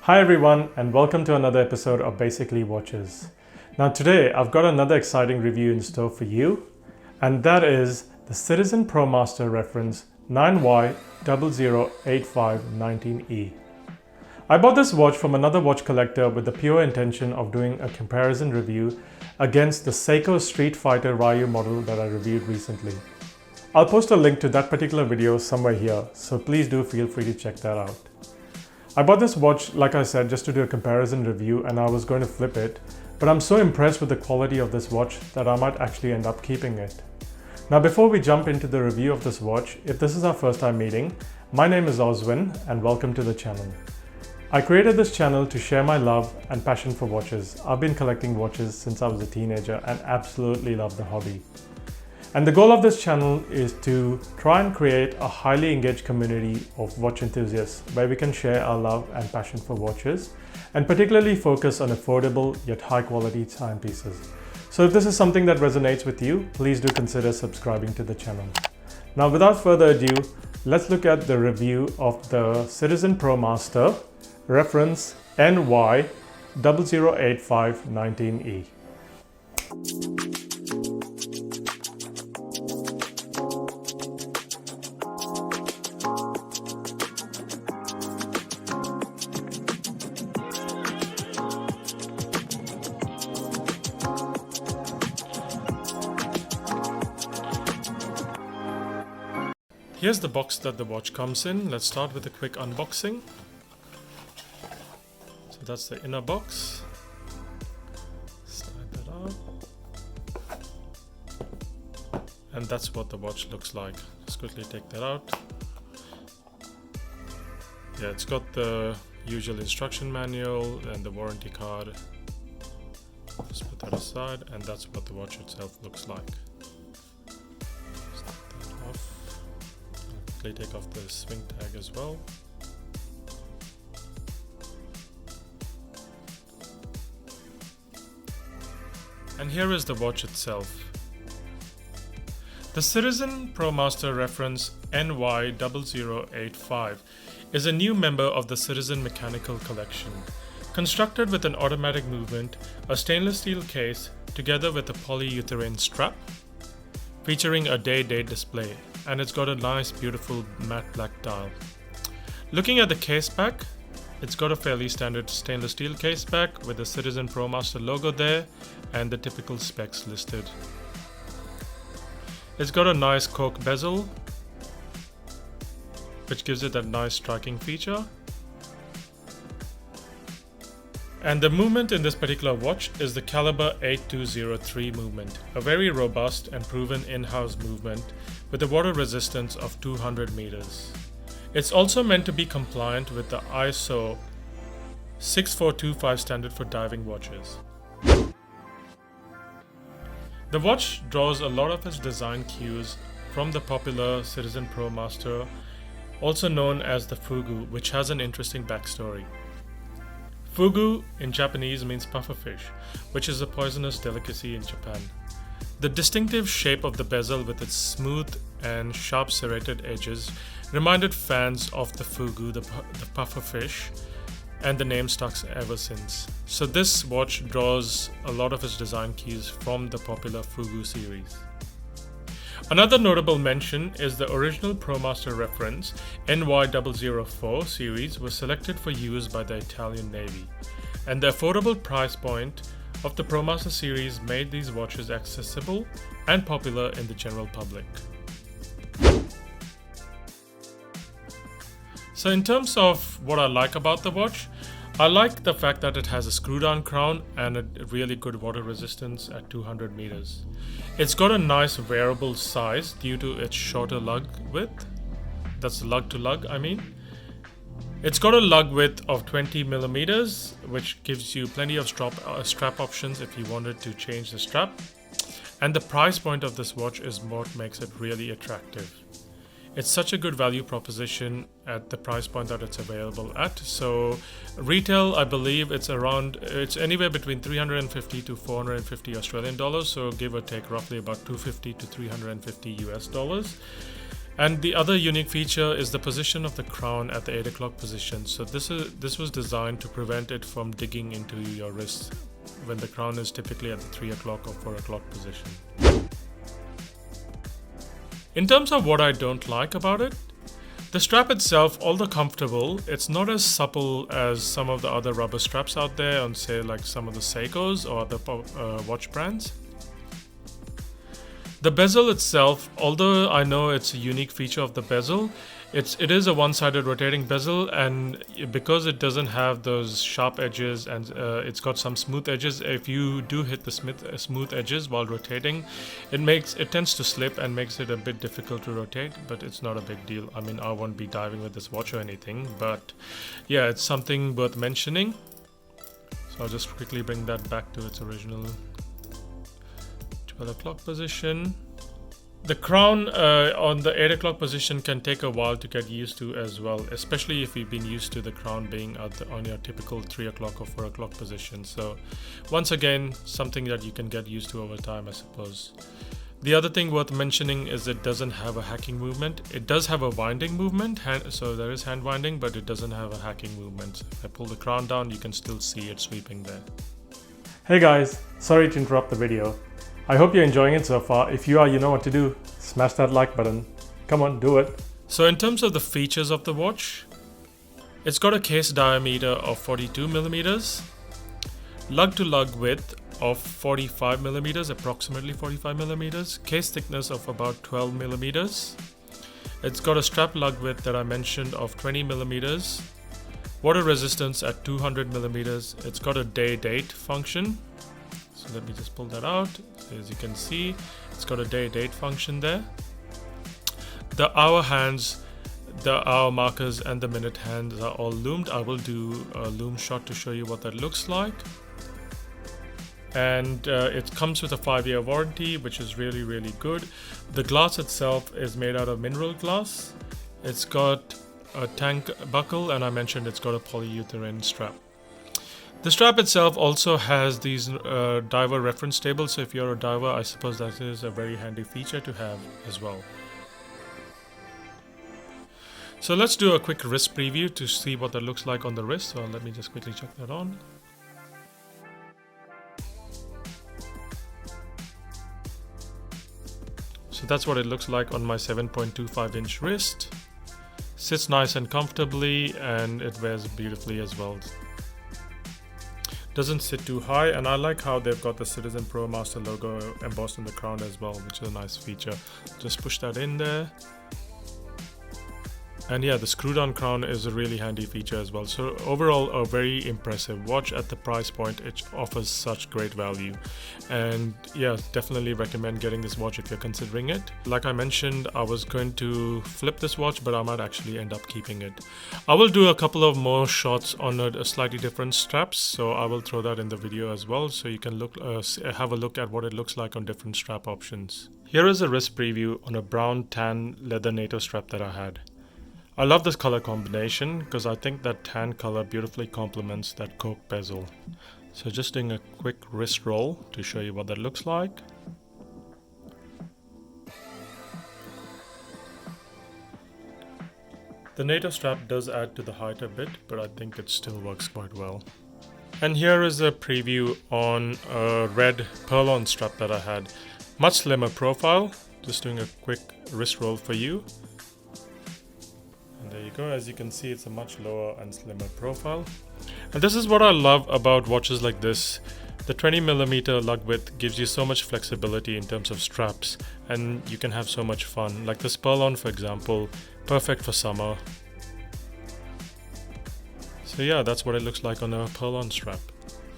Hi everyone, and welcome to another episode of Basically Watches. Now today I've got another exciting review in store for you, and that is the Citizen Promaster reference 9Y008519E. I bought this watch from another watch collector with the pure intention of doing a comparison review against the Seiko Street Fighter Ryu model that I reviewed recently. I'll post a link to that particular video somewhere here, so please do feel free to check that out. I bought this watch, like I said, just to do a comparison review, and I was going to flip it, but I'm so impressed with the quality of this watch that I might actually end up keeping it. Now before we jump into the review of this watch, if this is our first time meeting, my name is Oswin and welcome to the channel. I created this channel to share my love and passion for watches. I've been collecting watches since I was a teenager and absolutely love the hobby. And the goal of this channel is to try and create a highly engaged community of watch enthusiasts where we can share our love and passion for watches and particularly focus on affordable yet high quality timepieces. So if this is something that resonates with you, please do consider subscribing to the channel. Now without further ado, let's look at the review of the Citizen Promaster reference NY008519E. Here's the box that the watch comes in. Let's start with a quick unboxing. So that's the inner box. Slide that out. And that's what the watch looks like. Let's quickly take that out. Yeah, it's got the usual instruction manual and the warranty card. Just put that aside, and that's what the watch itself looks like. Take off the swing tag as well. And here is the watch itself. The Citizen Promaster reference NY0085 is a new member of the Citizen Mechanical Collection. Constructed with an automatic movement, a stainless steel case together with a polyurethane strap, featuring a day-date display, and it's got a nice beautiful matte black dial. Looking at the case back, it's got a fairly standard stainless steel case back with the Citizen Promaster logo there and the typical specs listed. It's got a nice cork bezel, which gives it that nice striking feature. And the movement in this particular watch is the caliber 8203 movement, a very robust and proven in-house movement with a water resistance of 200 meters. It's also meant to be compliant with the ISO 6425 standard for diving watches. The watch draws a lot of its design cues from the popular Citizen Promaster, also known as the Fugu, which has an interesting backstory. Fugu in Japanese means pufferfish, which is a poisonous delicacy in Japan. The distinctive shape of the bezel with its smooth and sharp serrated edges reminded fans of the Fugu, the pufferfish, and the name stuck ever since. So this watch draws a lot of its design cues from the popular Fugu series. Another notable mention is the original Promaster reference NY004 series was selected for use by the Italian Navy, and the affordable price point of the Promaster series made these watches accessible and popular in the general public. So in terms of what I like about the watch, I like the fact that it has a screw-down crown and a really good water resistance at 200 meters. It's got a nice wearable size due to its shorter lug width. That's lug to lug, I mean. It's got a lug width of 20 millimeters, which gives you plenty of strap options if you wanted to change the strap. And the price point of this watch is what makes it really attractive. It's such a good value proposition at the price point that it's available at. So retail, I believe it's anywhere between 350 to 450 Australian dollars. So give or take roughly about 250 to 350 US dollars. And the other unique feature is the position of the crown at the 8 o'clock position. So this was designed to prevent it from digging into your wrist when the crown is typically at the 3 o'clock or 4 o'clock position. In terms of what I don't like about it, the strap itself, although comfortable, it's not as supple as some of the other rubber straps out there on, say, like some of the Seikos or other watch brands. The bezel itself, although I know it's a unique feature of the bezel, it is a one-sided rotating bezel, and because it doesn't have those sharp edges and it's got some smooth edges, if you do hit the smooth edges while rotating, it tends to slip and makes it a bit difficult to rotate, but it's not a big deal. I mean, I won't be diving with this watch or anything, but yeah, it's something worth mentioning. So I'll just quickly bring that back to its original 12 o'clock position. The crown on the 8 o'clock position can take a while to get used to as well, especially if you've been used to the crown being on your typical 3 o'clock or 4 o'clock position. So once again, something that you can get used to over time, I suppose. The other thing worth mentioning is it doesn't have a hacking movement. It does have a winding movement, so there is hand winding, but it doesn't have a hacking movement. If I pull the crown down, you can still see it sweeping there. Hey guys, sorry to interrupt the video. I hope you're enjoying it so far. If you are, you know what to do. Smash that like button. Come on, do it. So in terms of the features of the watch, it's got a case diameter of 42 millimeters, lug to lug width of 45 millimeters, approximately 45 millimeters, case thickness of about 12 millimeters. It's got a strap lug width that I mentioned of 20 millimeters, water resistance at 200 millimeters. It's got a day date function. So let me just pull that out. As you can see, it's got a day date function there. The hour hands, the hour markers and the minute hands are all loomed. I will do a loom shot to show you what that looks like. And it comes with a 5-year warranty, which is really, really good. The glass itself is made out of mineral glass. It's got a tank buckle, and I mentioned it's got a polyurethane strap. The strap itself also has these diver reference tables, so if you're a diver, I suppose that is a very handy feature to have as well. So let's do a quick wrist preview to see what that looks like on the wrist. So let me just quickly check that on. So that's what it looks like on my 7.25-inch wrist. Sits nice and comfortably, and it wears beautifully as well. Doesn't sit too high, and I like how they've got the Citizen Promaster logo embossed in the crown as well, which is a nice feature. Just push that in there. And yeah, the screw down crown is a really handy feature as well. So overall, a very impressive watch at the price point. It offers such great value, and yeah, definitely recommend getting this watch if you're considering it. Like I mentioned, I was going to flip this watch, but I might actually end up keeping it. I will do a couple of more shots on a slightly different straps, so I will throw that in the video as well, so you can have a look at what it looks like on different strap options. Here is a wrist preview on a brown tan leather NATO strap that I had. I love this color combination because I think that tan color beautifully complements that Coke bezel. So just doing a quick wrist roll to show you what that looks like. The NATO strap does add to the height a bit, but I think it still works quite well. And here is a preview on a red pearl-on strap that I had. Much slimmer profile. Just doing a quick wrist roll for you. There you go. As you can see, it's a much lower and slimmer profile. And this is what I love about watches like this. The 20mm lug width gives you so much flexibility in terms of straps, and you can have so much fun. Like this pearl-on, for example, perfect for summer. So yeah, that's what it looks like on a pearl-on strap.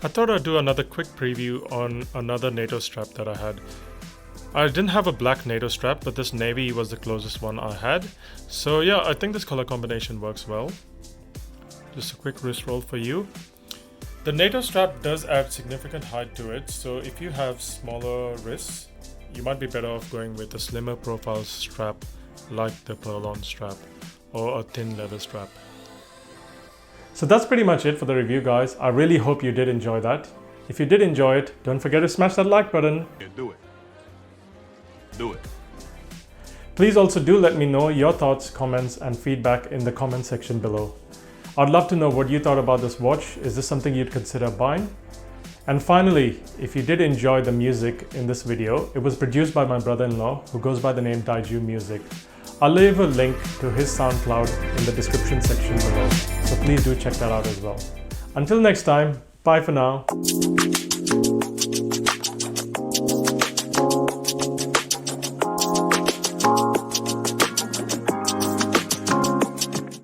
I thought I'd do another quick preview on another NATO strap that I had. I didn't have a black NATO strap, but this navy was the closest one I had. So yeah, I think this color combination works well. Just a quick wrist roll for you. The NATO strap does add significant height to it, so if you have smaller wrists, you might be better off going with a slimmer profile strap like the pearl-on strap or a thin leather strap. So that's pretty much it for the review, guys. I really hope you did enjoy that. If you did enjoy it, don't forget to smash that like button. Yeah, do it. Do it. Please also do let me know your thoughts, comments, and feedback in the comment section below. I'd love to know what you thought about this watch. Is this something you'd consider buying? And finally, if you did enjoy the music in this video, it was produced by my brother-in-law who goes by the name Daiju Music. I'll leave a link to his SoundCloud in the description section below, so please do check that out as well. Until next time, bye for now.